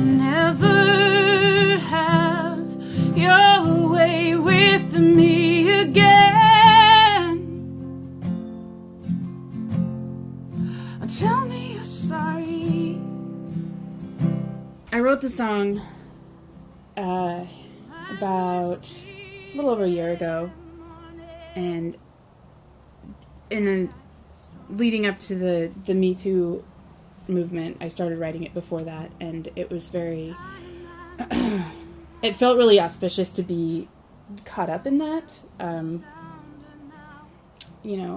never have your way with me again. Tell me you're sorry. I wrote the song about a little over a year ago, and leading up to the Me Too movement, I started writing it before that, and it was very it felt really auspicious to be caught up in that.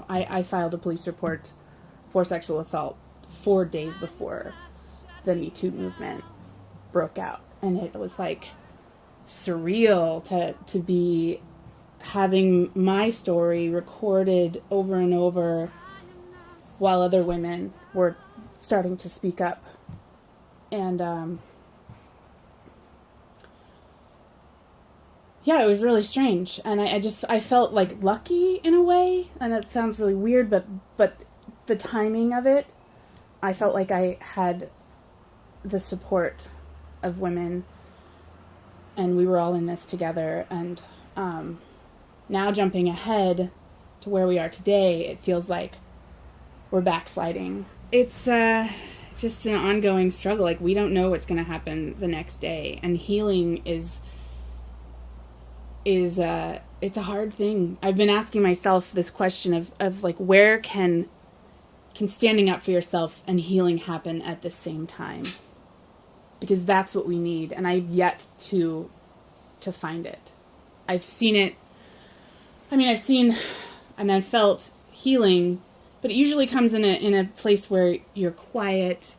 I filed a police report for sexual assault 4 days before the Me Too movement broke out, and it was like surreal to be having my story recorded over and over while other women were starting to speak up. And it was really strange, and I felt like lucky in a way, and that sounds really weird, but the timing of it, I felt like I had the support of women, and we were all in this together. And now jumping ahead to where we are today, it feels like we're backsliding. It's just an ongoing struggle. Like, we don't know what's going to happen the next day, and healing is it's a hard thing. I've been asking myself this question of like, where can standing up for yourself and healing happen at the same time? Because that's what we need, and I've yet to find it. I've seen it. I mean, I've felt healing, but it usually comes in a place where you're quiet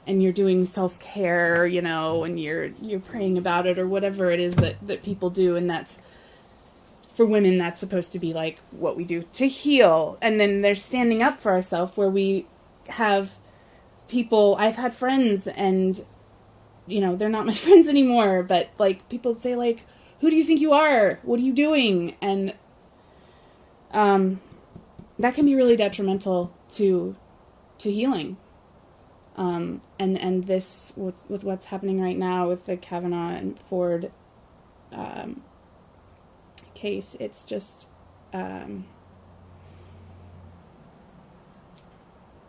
and you're doing self-care, and you're praying about it, or whatever it is that people do, and that's, for women, that's supposed to be like what we do to heal. And then there's standing up for ourselves, where we have people. I've had friends, and they're not my friends anymore, but like, people say like, who do you think you are? What are you doing? And that can be really detrimental to healing. And this, with what's happening right now with the Kavanaugh and Ford case, it's just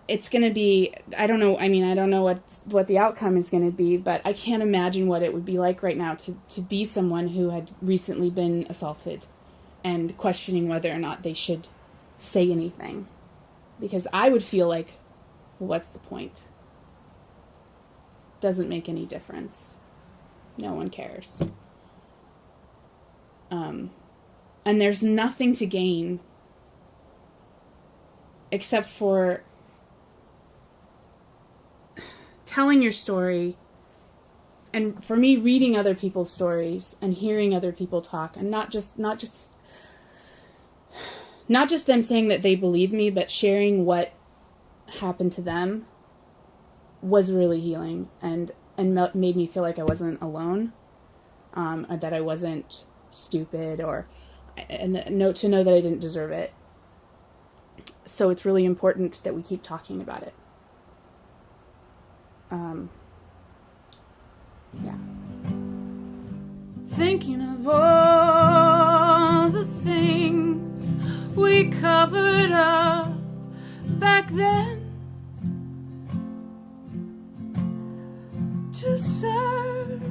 it's going to be, I don't know what the outcome is going to be, but I can't imagine what it would be like right now to be someone who had recently been assaulted and questioning whether or not they should say anything. Because I would feel like, well, what's the point? Doesn't make any difference. No one cares. And there's nothing to gain except for telling your story, and for me, reading other people's stories and hearing other people talk, and not just them saying that they believe me, but sharing what happened to them was really healing, and made me feel like I wasn't alone, that I wasn't stupid, to know that I didn't deserve it. So it's really important that we keep talking about it. Thinking of all the things we covered up back then to serve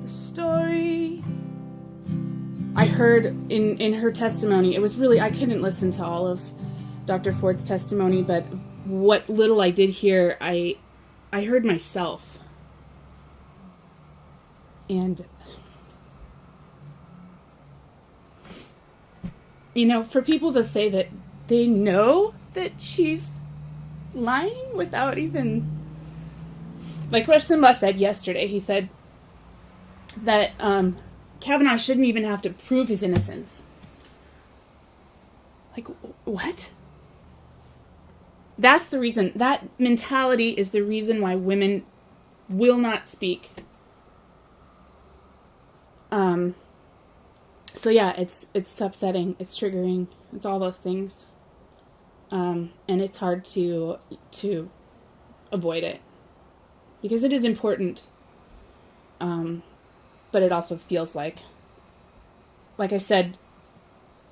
the story. I heard in her testimony, it was really, I couldn't listen to all of Dr. Ford's testimony, but what little I did hear, I heard myself. And, for people to say that they know that she's lying without even, like Rush Limbaugh said yesterday, he said that Kavanaugh shouldn't even have to prove his innocence. Like, what? That's the reason. That mentality is the reason why women will not speak. So yeah, it's upsetting, it's triggering, it's all those things. And it's hard to avoid it. Because it is important But it also feels like I said,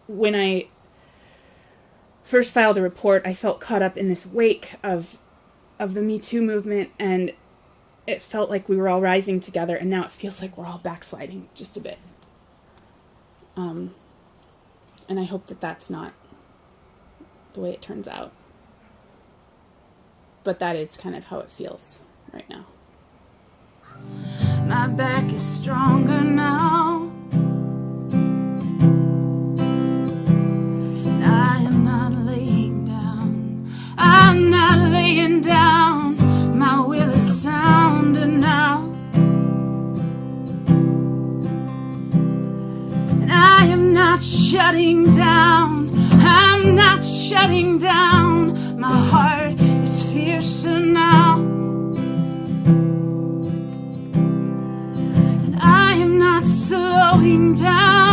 when I first filed a report, I felt caught up in this wake of the Me Too movement, and it felt like we were all rising together, and now it feels like we're all backsliding just a bit. And I hope that that's not the way it turns out. But that is kind of how it feels right now. My back is stronger now. And I am not laying down. I'm not laying down. My will is sounder now. And I am not shutting down. I'm not shutting down. My heart is fiercer now. Slowing down.